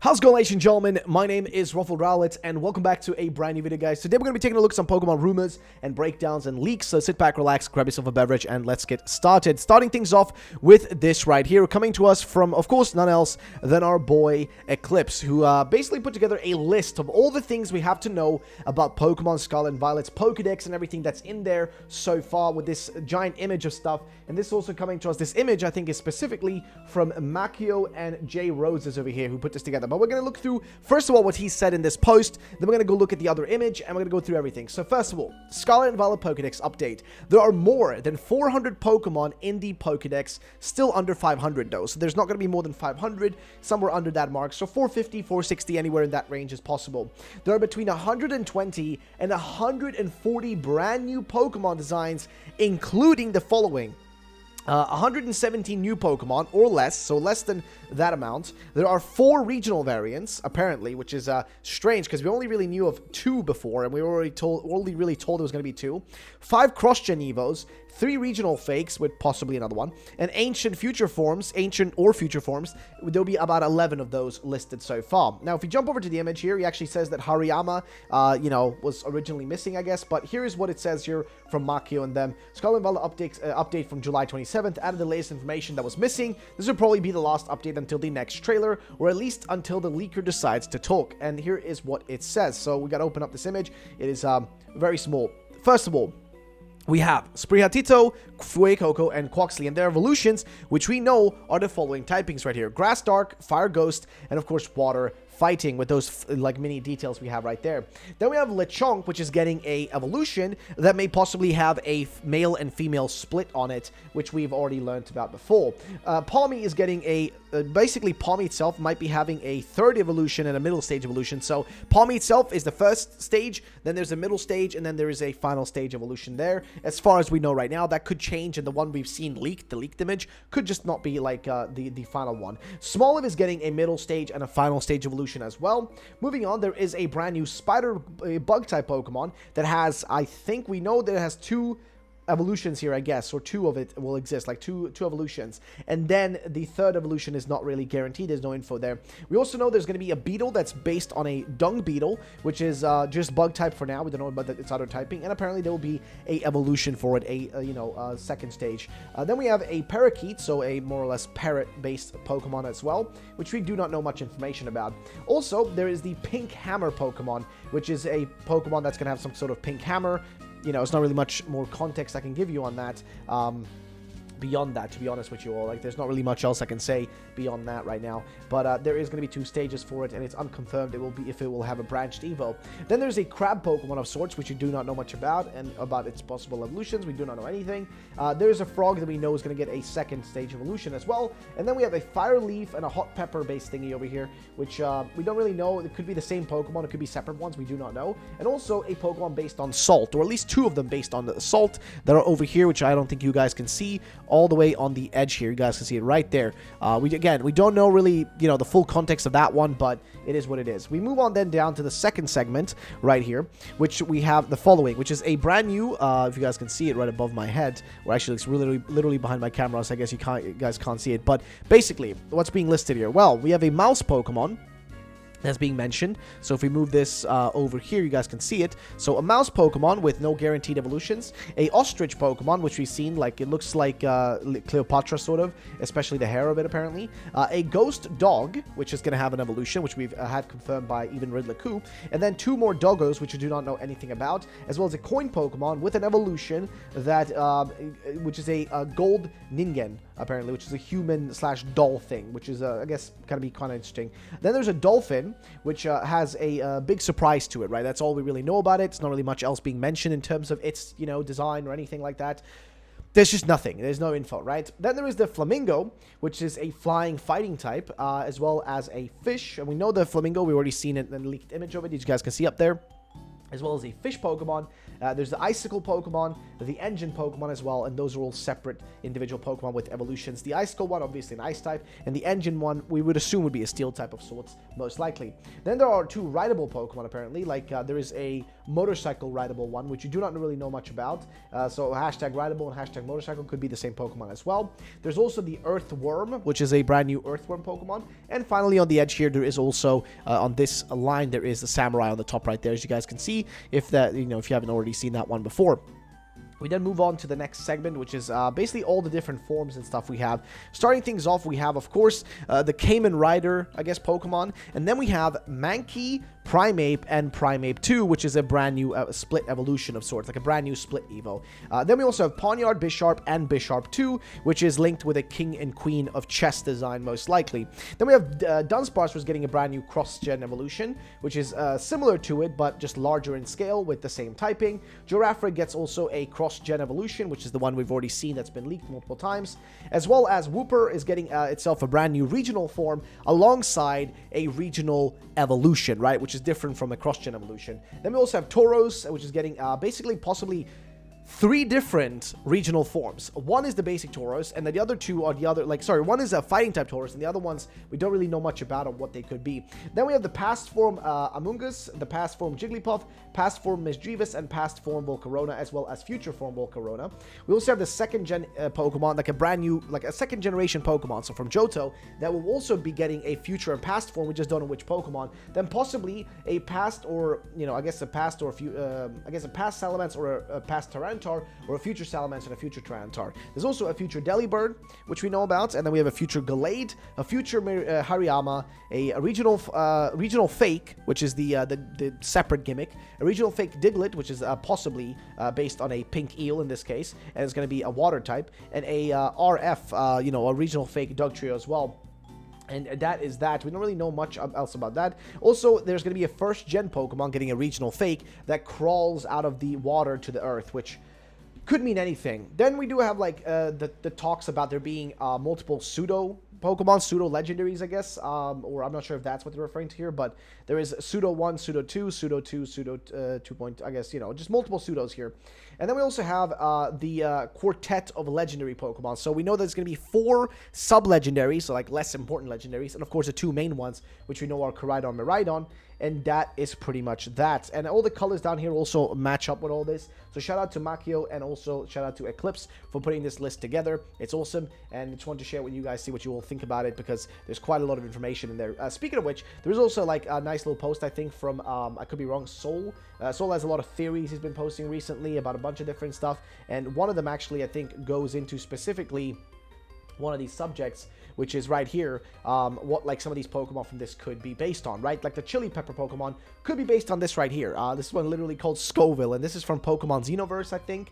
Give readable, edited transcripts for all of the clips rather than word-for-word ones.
How's it going, ladies and gentlemen? My name is RUFFLEDLIVE, and welcome back to a brand new video, guys. Today we're going to be taking a look at some Pokemon rumors and breakdowns and leaks, so sit back, relax, grab yourself a beverage, and let's get started. Starting things off with this right here, coming to us from, of course, none else than our boy Eclipse, who basically put together a list of all the things we have to know about Pokemon Scarlet and Violet's Pokedex and everything that's in there so far with this giant image of stuff. And this also coming to us, this image, I think, is specifically from Makio and Jay Roses over here, who put this together. But we're going to look through, first of all, what he said in this post, then we're going to go look at the other image, and we're going to go through everything. So first of all, Scarlet and Violet Pokedex update. There are more than 400 Pokemon in the Pokedex, still under 500 though, so there's not going to be more than 500, somewhere under that mark, so 450, 460, anywhere in that range is possible. There are between 120 and 140 brand new Pokemon designs, including the following. 117 new Pokemon, or less, so less than that amount. There are 4 regional variants, apparently, which is strange, because we only really knew of 2 before, and we were only really told it was going to be 2. 5 cross-gen Evos, 3 regional fakes, with possibly another one, and ancient or future forms. There'll be about 11 of those listed so far. Now, if you jump over to the image here, he actually says that Hariyama, was originally missing, I guess, but here is what it says here from Makio and them. Scarlet and Violet update from July 27th added the latest information that was missing. This will probably be the last update until the next trailer, or at least until the leaker decides to talk. And here is what it says. So we got to open up this image. It is very small. First of all, we have Sprigatito, Fuecoco, and Quaxley, and their evolutions, which we know are the following typings right here. Grass Dark, Fire Ghost, and of course Water Fighting, with those like mini details we have right there. Then we have Lechonk, which is getting a evolution that may possibly have a male and female split on it, which we've already learned about before. Palmy is getting a basically Palmy itself might be having a third evolution and a middle stage evolution. So Palmy itself is the first stage, then there's a middle stage, and then there is a final stage evolution there. As far as we know right now, that could change, and the one we've seen leaked, the leaked image, could just not be like the final one. Smoliv is getting a middle stage and a final stage evolution as well. Moving on, there is a brand new spider bug type Pokemon that has, I think we know that it has 2 evolutions here, I guess, or 2 of it will exist, like two evolutions, and then the third evolution is not really guaranteed. There's no info there. We also know there's going to be a beetle that's based on a dung beetle, which is just bug type for now. We don't know about its other typing, and apparently there will be a evolution for it, a second stage. Then we have a parakeet, so a more or less parrot based Pokemon as well, which we do not know much information about. Also, there is the pink hammer Pokemon, which is a Pokemon that's going to have some sort of pink hammer. It's not really much more context I can give you on that. Beyond that, to be honest with you all, like, there's not really much else I can say beyond that right now, but there is going to be 2 stages for it, and it's unconfirmed if it will have a branched evo. Then there's a crab Pokemon of sorts, which we do not know much about, and about its possible evolutions we do not know anything. There's a frog that we know is going to get a second stage evolution as well, and then we have a fire leaf and a hot pepper based thingy over here, which we don't really know. It could be the same Pokemon, it could be separate ones, we do not know. And also a Pokemon based on salt, or at least 2 of them based on the salt that are over here, which I don't think you guys can see all the way on the edge here. You guys can see it right there. We don't know really, the full context of that one, but it is what it is. We move on then down to the second segment right here, which we have the following, which is a brand new, if you guys can see it right above my head, or actually it's literally behind my camera, so I guess you guys can't see it, but basically, what's being listed here? Well, we have a mouse Pokemon that's being mentioned. So if we move this over here, you guys can see it. So a mouse Pokemon with no guaranteed evolutions. A ostrich Pokemon, which we've seen, like, it looks like Cleopatra, sort of, especially the hair of it, apparently. A ghost dog, which is going to have an evolution, which we've had confirmed by even Riddler Coup. And then 2 more doggos, which we do not know anything about, as well as a coin Pokemon with an evolution that, which is a gold Ningen, apparently, which is a human/doll thing, which is, I guess, going to be kind of interesting. Then there's a dolphin, which has a big surprise to it, right? That's all we really know about it. It's not really much else being mentioned in terms of its, design or anything like that. There's just nothing. There's no info, right? Then there is the Flamingo, which is a flying fighting type, as well as a fish. And we know the Flamingo. We've already seen it in the leaked image of it. You guys can see up there. as well as a fish Pokemon. There's the Icicle Pokemon, the Engine Pokemon as well, and those are all separate individual Pokemon with evolutions. The Icicle one, obviously an Ice type, and the Engine one, we would assume would be a Steel type of sorts, most likely. Then there are 2 rideable Pokemon, apparently, like there is a Motorcycle rideable one, which you do not really know much about, so hashtag rideable and hashtag motorcycle could be the same Pokemon as well. There's also the Earthworm, which is a brand new Earthworm Pokemon, and finally on the edge here, there is also, on this line, there is the Samurai on the top right there, as you guys can see, if that, if you haven't already seen that one before. We then move on to the next segment, which is basically all the different forms and stuff we have. Starting things off, we have, of course, the Cayman Rider, I guess, Pokemon. And then we have Mankey, Primeape, and Primeape 2, which is a brand new split evolution of sorts, like a brand new split Evo. Then we also have Pawniard, Bisharp, and Bisharp 2, which is linked with a King and Queen of Chess design, most likely. Then we have Dunsparce, was getting a brand new cross-gen evolution, which is similar to it, but just larger in scale with the same typing. Giraffre gets also a cross-gen evolution, which is the one we've already seen that's been leaked multiple times, as well as Wooper is getting itself a brand new regional form alongside a regional evolution, right, which is different from a cross-gen evolution. Then we also have Tauros, which is getting basically possibly 3 different regional forms. One is the basic Tauros, and then the other 2 are the other, one is a fighting type Tauros, and the other ones we don't really know much about on what they could be. Then we have the past form Amoonguss, the past form Jigglypuff, past form Misdreavus, and past form Volcarona, as well as future form Volcarona. We also have the second gen Pokemon, like a brand new, like a second generation Pokemon, so from Johto, that will also be getting a future and past form. We just don't know which Pokemon. Then possibly a past, or I guess a past or a past Salamence or a past Tyranitar, or a future Salamence and a future Tyranitar. There's also a future Delibird, which we know about, and then we have a future Gallade, a future Hariyama, a regional Fake, which is the separate gimmick, a regional Fake Diglett, which is possibly based on a pink eel in this case, and it's going to be a water type, and a RF, a regional Fake Dugtrio as well. And that is that. We don't really know much else about that. Also, there's going to be a first-gen Pokemon getting a regional Fake that crawls out of the water to the earth, which could mean anything. Then we do have, the talks about there being multiple pseudo Pokemon, pseudo legendaries, I guess, or I'm not sure if that's what they're referring to here, but there is pseudo 1, pseudo 2, pseudo 2, pseudo 2. I guess, just multiple pseudos here. And then we also have the quartet of legendary Pokemon. So we know there's going to be 4 sub-legendaries, so like less important legendaries, and of course the 2 main ones, which we know are Koraidon, Miraidon, and that is pretty much that. And all the colors down here also match up with all this. So shout out to Makio, and also shout out to Eclipse for putting this list together. It's awesome, and I just wanted to share with you guys, see what you all think about it, because there's quite a lot of information in there. Speaking of which, there's also like a nice little post, I think, from, I could be wrong, Soul. Soul has a lot of theories he's been posting recently about a bunch of different stuff, and one of them actually, I think, goes into specifically one of these subjects, which is right here, what like some of these Pokemon from this could be based on, right? Like the Chili Pepper Pokemon could be based on this right here. This one literally called Scoville, and this is from Pokemon Xenoverse, I think,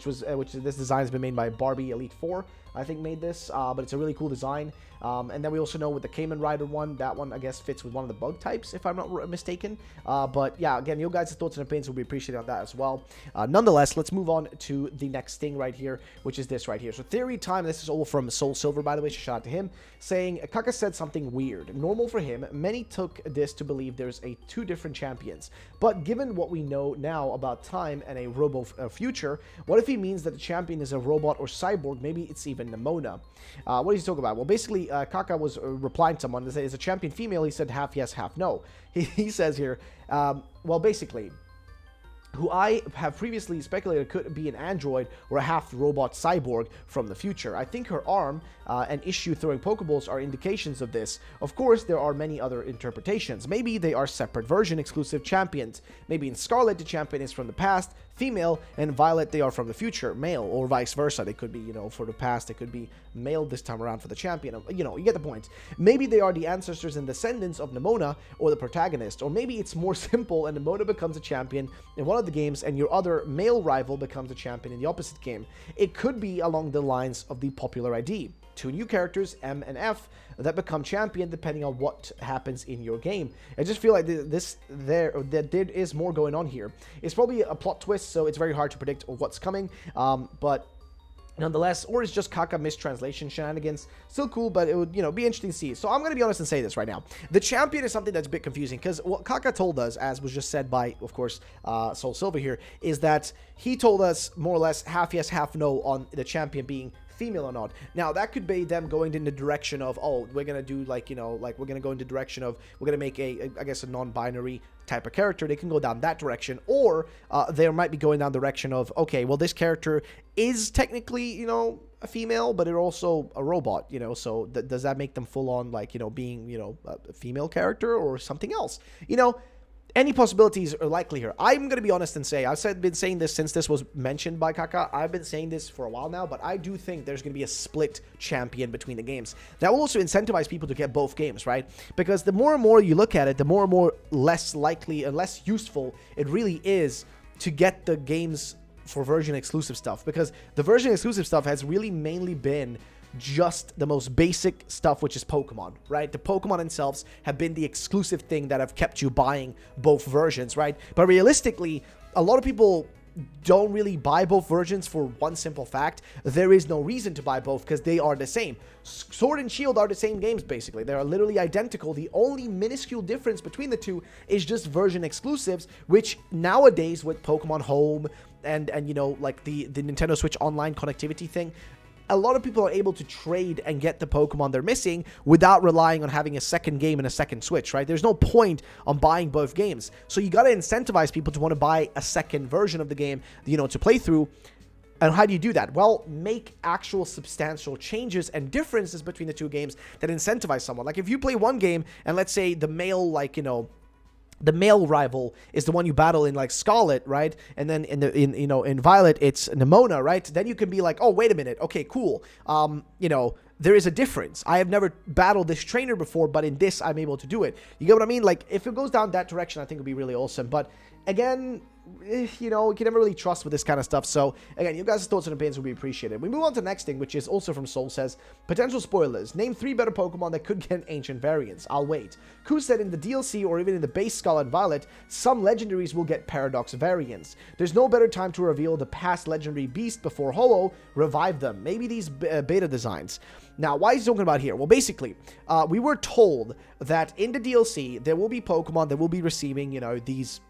this design has been made by Barbie Elite 4, I think, made this, but it's a really cool design. And then we also know with the Cayman Rider one, that one, I guess, fits with one of the bug types, if I'm not mistaken. But yeah, again, your guys' thoughts and opinions will be appreciated on that as well. Nonetheless, let's move on to the next thing right here, which is this right here. So Theory Time, this is all from Soul Silver, by the way, so shout out to him, saying, Kaka said something weird. Normal for him, many took this to believe there's 2 different champions. But given what we know now about Time and a Robo future, what if he means that the champion is a robot or cyborg? Maybe it's even Nemona. What is he talking about? Well, basically, Kaka was replying to someone that said, is a champion female? He said half yes, half no. He says here, well, basically, who I have previously speculated could be an android or a half-robot cyborg from the future. I think her arm and issue throwing Pokeballs are indications of this. Of course, there are many other interpretations. Maybe they are separate version exclusive champions. Maybe in Scarlet, the champion is from the past, female, and Violet, they are from the future, male, or vice versa. They could be, for the past, they could be male this time around for the champion. You get the point. Maybe they are the ancestors and descendants of Nemona or the protagonist. Or maybe it's more simple and Nemona becomes a champion in one of the games and your other male rival becomes a champion in the opposite game. It could be along the lines of the popular ID. 2 new characters, M and F, that become champion depending on what happens in your game. I just feel like there is more going on here. It's probably a plot twist, so it's very hard to predict what's coming, but nonetheless, or it's just Kaka mistranslation shenanigans. Still cool, but it would, be interesting to see. So I'm going to be honest and say this right now. The champion is something that's a bit confusing, because what Kaka told us, as was just said by, of course, Soul Silver here, is that he told us more or less half yes, half no on the champion being female or not. Now, that could be them going in the direction of, oh, we're going to do, like, like, we're going to go in the direction of, we're going to make I guess, a non-binary type of character. They can go down that direction, or they might be going down the direction of, okay, well, this character is technically, a female, but they're also a robot, so does that make them full on, like, being, a female character or something else? Any possibilities are likely here. I'm going to be honest and say, I've been saying this since this was mentioned by Kaka. I've been saying this for a while now, but I do think there's going to be a split champion between the games. That will also incentivize people to get both games, right? Because the more and more you look at it, the more and more less likely and less useful it really is to get the games for version exclusive stuff. Because the version exclusive stuff has really mainly been just the most basic stuff, which is Pokemon, right? The Pokemon themselves have been the exclusive thing that have kept you buying both versions, right? But realistically, a lot of people don't really buy both versions for one simple fact: there is no reason to buy both, because they are the same. Sword and Shield are the same games, basically. They are literally identical. The only minuscule difference between the two is just version exclusives, which nowadays with Pokemon Home and like the Nintendo Switch online connectivity thing, a lot of people are able to trade and get the Pokemon they're missing without relying on having a second game and a second Switch, right? There's no point on buying both games. So you got to incentivize people to want to buy a second version of the game, to play through. And how do you do that? Well, make actual substantial changes and differences between the two games that incentivize someone. Like if you play one game and let's say the male, like, the male rival is the one you battle in, like, Scarlet, right? And then in Violet it's Nimona, right? Then you can be like, oh, wait a minute, okay, cool. There is a difference. I have never battled this trainer before, but in this I'm able to do it. You get what I mean? Like, if it goes down that direction, I think it would be really awesome. But again, you can never really trust with this kind of stuff. So again, you guys' thoughts and opinions would be appreciated. We move on to the next thing, which is also from Soul. Says, potential spoilers: name 3 better Pokemon that could get ancient variants. I'll wait. Ku said in the DLC or even in the base Scarlet and Violet, some legendaries will get paradox variants. There's no better time to reveal the past legendary beast before Ho-Oh revive them. Maybe these beta designs. Now, why is he talking about here? Well, basically, we were told that in the DLC, there will be Pokemon that will be receiving, these,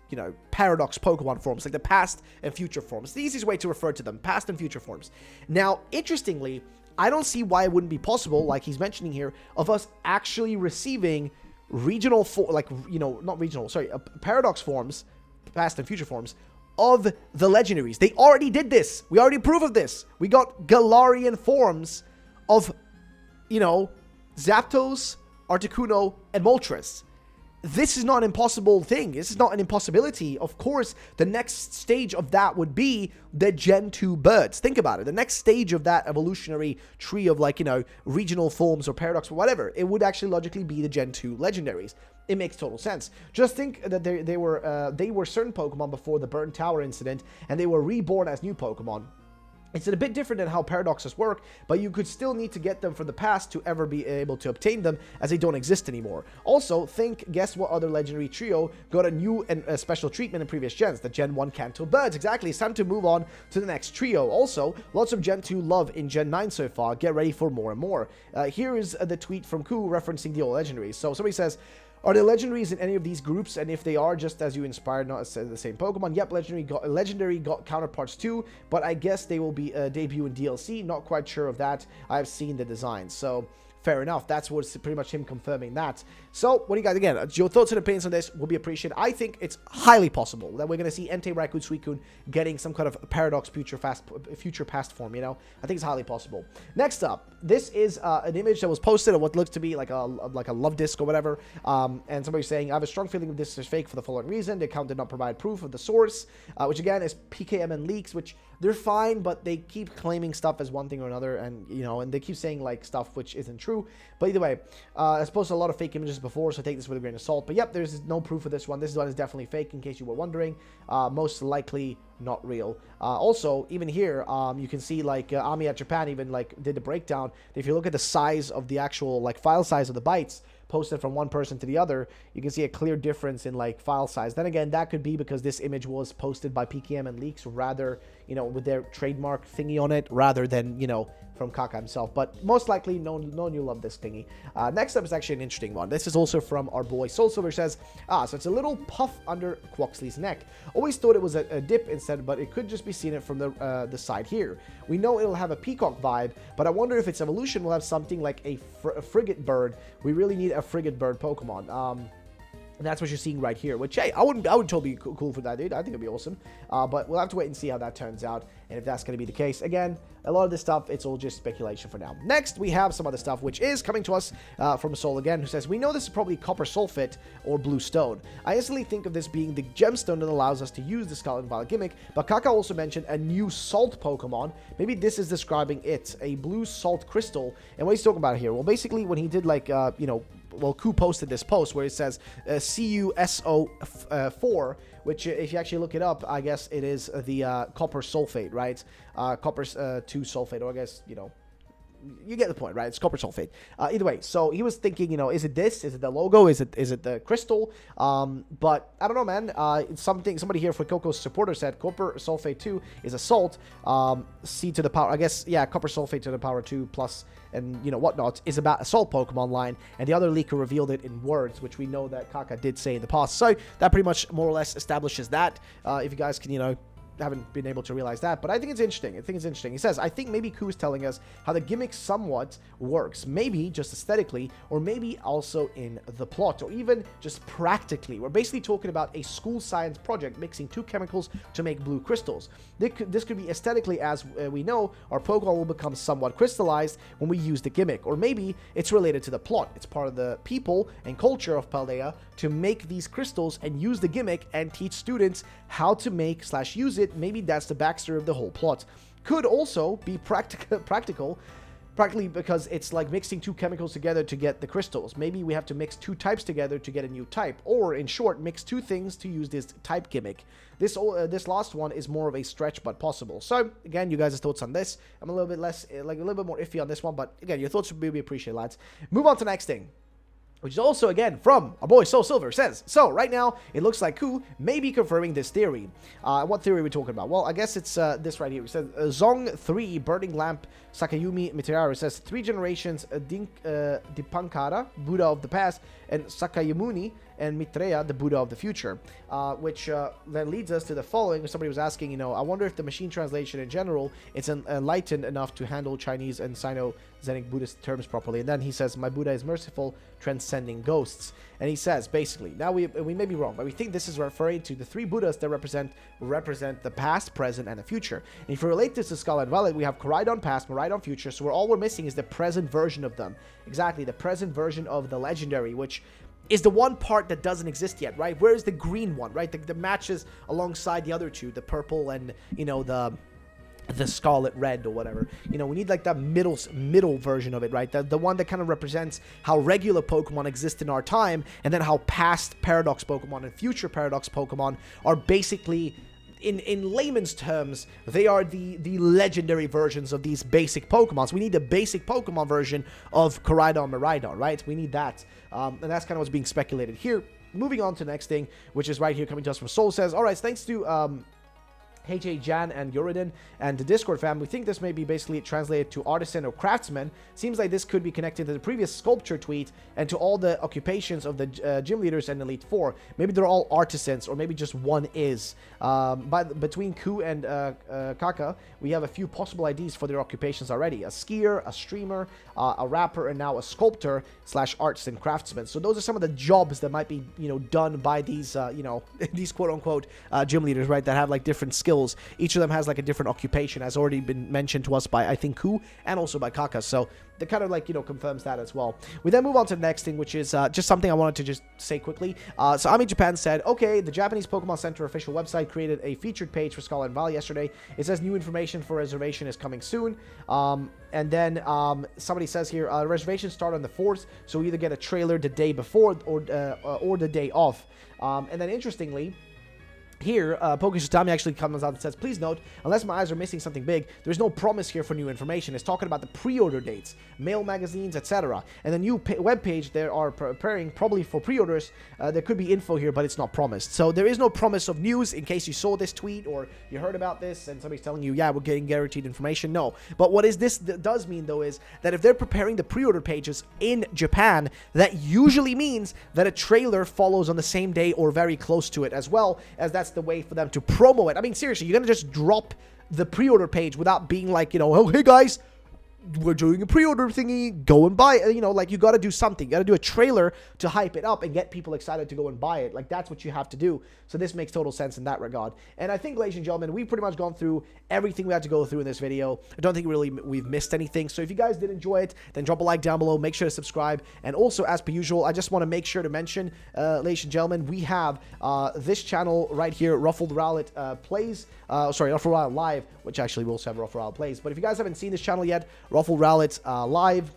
paradox Pokemon forms, like the past and future forms. The easiest way to refer to them, past and future forms. Now, interestingly, I don't see why it wouldn't be possible, like he's mentioning here, of us actually receiving paradox forms, past and future forms, of the legendaries. They already did this. We already approved of this. We got Galarian forms of, Zapdos, Articuno, and Moltres. This is not an impossible thing. This is not an impossibility. Of course, the next stage of that would be the Gen 2 birds. Think about it. The next stage of that evolutionary tree of, like, regional forms or paradox or whatever, it would actually logically be the Gen 2 legendaries. It makes total sense. Just think that they were certain Pokemon before the Burn Tower incident, and they were reborn as new Pokemon. It's a bit different than how paradoxes work, but you could still need to get them from the past to ever be able to obtain them, as they don't exist anymore. Also, guess what other legendary trio got a new and a special treatment in previous gens? The Gen 1 Kanto birds. Exactly, it's time to move on to the next trio. Also, lots of Gen 2 love in Gen 9 so far. Get ready for more and more. Here is the tweet from Ku referencing the old legendaries. So somebody says, are there legendaries in any of these groups? And if they are, just as you inspired, not as the same Pokemon. Yep, legendary got counterparts too, but I guess they will be debut in DLC. Not quite sure of that. I've seen the design, so fair enough. That's what's pretty much him confirming that. So, what do you guys, again, your thoughts and opinions on this will be appreciated. I think it's highly possible that we're going to see Entei, Raikou, Suicune getting some kind of paradox future past form, I think it's highly possible. Next up, this is an image that was posted of what looks to be like a love disc or whatever, and somebody's saying, I have a strong feeling that this is fake for the following reason. The account did not provide proof of the source, which again is PKMN leaks, which they're fine, but they keep claiming stuff as one thing or another, and and they keep saying like stuff which isn't true. But either way, I posted a lot of fake images before, so take this with a grain of salt. But yep, there's no proof of this one. This one is definitely fake, in case you were wondering. Most likely not real. Also, even here, you can see like Ami at Japan even like did the breakdown. If you look at the size of the actual like file size of the bytes, posted from one person to the other, you can see a clear difference in like file size. Then again, that could be because this image was posted by PKM and Leaks rather, you know, with their trademark thingy on it, rather than, you know, from Kaka himself. But most likely, no one will love this thingy. Next up is actually an interesting one. This is also from our boy Soul Silver. Says, so it's a little puff under Quoxley's neck. Always thought it was a dip instead, but it could just be seen it from the side here. We know it'll have a peacock vibe, but I wonder if its evolution will have something like a frigate bird. We really need a frigate bird Pokemon. And that's what you're seeing right here, which, hey, I would totally be cool for that, dude. I think it'd be awesome. But we'll have to wait and see how that turns out, and if that's going to be the case. Again, a lot of this stuff, it's all just speculation for now. Next, we have some other stuff, which is coming to us from Soul again, who says, we know this is probably copper sulfate or blue stone. I instantly think of this being the gemstone that allows us to use the Scarlet and Violet gimmick, but Kaka also mentioned a new salt Pokemon. Maybe this is describing it, a blue salt crystal. And what he's talking about here? Well, basically, when he did, like, you know, well, Ku posted this post where it says CuSO4, which if you actually look it up, I guess it is the copper sulfate, right? Copper 2 sulfate, or I guess, you know, you get the point, right? It's copper sulfate. Either way, so he was thinking, you know, is it this? Is it the logo? Is it the crystal? But I don't know, man. Somebody here for Coco's supporter said copper sulfate 2 is a salt. C to the power, I guess, yeah, copper sulfate to the power 2 plus, and you know whatnot, is about a salt Pokemon line. And the other leaker revealed it in words, which we know that Kaka did say in the past. So that pretty much more or less establishes that. If you guys can, you know, haven't been able to realize that, but I think it's interesting. He says, I think maybe Ku is telling us how the gimmick somewhat works, maybe just aesthetically, or maybe also in the plot, or even just practically. We're basically talking about a school science project mixing 2 chemicals to make blue crystals. This could be aesthetically, as we know, our Pokemon will become somewhat crystallized when we use the gimmick, or maybe it's related to the plot. It's part of the people and culture of Paldea to make these crystals and use the gimmick and teach students how to make / use it. Maybe that's the backstory of the whole plot. Could also be practically because it's like mixing 2 chemicals together to get the crystals. Maybe we have to mix 2 types together to get a new type, or in short, mix 2 things to use this type gimmick. This last one is more of a stretch, but possible. So again, you guys' thoughts on this. I'm a little bit less, like a little bit more iffy on this one, but again, your thoughts would be appreciated, lads. Move on to the next thing, which is also, again, from our boy Soul Silver. Says, so right now, it looks like Ku may be confirming this theory. What theory are we talking about? Well, I guess it's this right here. It says, Zong 3, Burning Lamp, Sakayumi Meteor. It says, 3 generations, Dipankara, Buddha of the past, and Sakayamuni and Maitreya, the Buddha of the future. Which then leads us to the following. Somebody was asking, you know, I wonder if the machine translation in general is enlightened enough to handle Chinese and Sino-Zenic Buddhist terms properly. And then he says, my Buddha is merciful, transcending ghosts. And he says, basically, now we may be wrong, but we think this is referring to the 3 Buddhas that represent the past, present, and the future. And if you relate this to Scarlet and Violet, we have Koraidon past, Miraidon future, so all we're missing is the present version of them. Exactly, the present version of the legendary, which is the one part that doesn't exist yet, right? Where is the green one, right? The matches alongside the other 2, the purple and, you know, the scarlet red or whatever. You know, we need like that middle version of it, right? The one that kind of represents how regular Pokemon exist in our time, and then how past Paradox Pokemon and future Paradox Pokemon are basically, in layman's terms, they are the legendary versions of these basic Pokemon. So we need the basic Pokemon version of Koraidon, Miraidon, right? We need that. And that's kind of what's being speculated here. Moving on to the next thing, which is right here coming to us from Soul. Says, all right, thanks to HA Jan and Yoridin and the Discord fam, we think this may be basically translated to artisan or craftsman. Seems like this could be connected to the previous sculpture tweet and to all the occupations of the gym leaders and Elite Four. Maybe they're all artisans, or maybe just one is. Between Ku and Kaka, we have a few possible ideas for their occupations already: a skier, a streamer, a rapper, and now a sculptor / artisan craftsman. So those are some of the jobs that might be, you know, done by these, you know, these quote unquote gym leaders, right? That have like different skills. Each of them has like a different occupation, has already been mentioned to us by, I think, Ku and also by Kaka. So that kind of like, you know, confirms that as well. We then move on to the next thing, which is just something I wanted to just say quickly. So Ami Japan said, okay, the Japanese Pokemon Center official website created a featured page for Scarlet and Violet yesterday. It says new information for reservation is coming soon. And then somebody says here, reservations start on the 4th, so we either get a trailer the day before or the day off. And then interestingly, here, Pokestami actually comes out and says, please note, unless my eyes are missing something big, there's no promise here for new information. It's talking about the pre-order dates, mail magazines, etc. And the new web page they are preparing probably for pre-orders. There could be info here, but it's not promised. So there is no promise of news in case you saw this tweet or you heard about this and somebody's telling you, yeah, we're getting guaranteed information. No. But what is this does mean, though, is that if they're preparing the pre-order pages in Japan, that usually means that a trailer follows on the same day or very close to it, as well as that's the way for them to promo it. I mean, seriously, you're gonna just drop the pre-order page without being like, you know, oh, hey guys, we're doing a pre-order thingy, go and buy it. You know, like, you got to do something. You got to do a trailer to hype it up and get people excited to go and buy it. Like, that's what you have to do. So this makes total sense in that regard. And I think, ladies and gentlemen, we've pretty much gone through everything we had to go through in this video. I don't think really we've missed anything. So if you guys did enjoy it, then drop a like down below. Make sure to subscribe. And also, as per usual, I just want to make sure to mention, ladies and gentlemen, we have this channel right here, Ruffled Rowlet Plays. Sorry, Ruffled Rowlet Live, which actually will also have Ruffled Rowlet Plays. But if you guys haven't seen this channel yet, Ruffled Rowlet Live.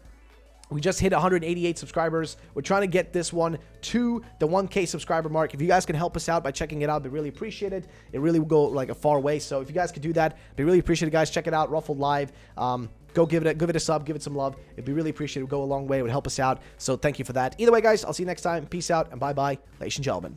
We just hit 188 subscribers. We're trying to get this one to the 1K subscriber mark. If you guys can help us out by checking it out, it'd be really appreciated. It really will go like a far way. So if you guys could do that, it'd be really appreciated, guys. Check it out, Ruffled Live. Go give it a sub, give it some love. It'd be really appreciated. It would go a long way. It would help us out. So thank you for that. Either way, guys, I'll see you next time. Peace out and bye-bye, ladies and gentlemen.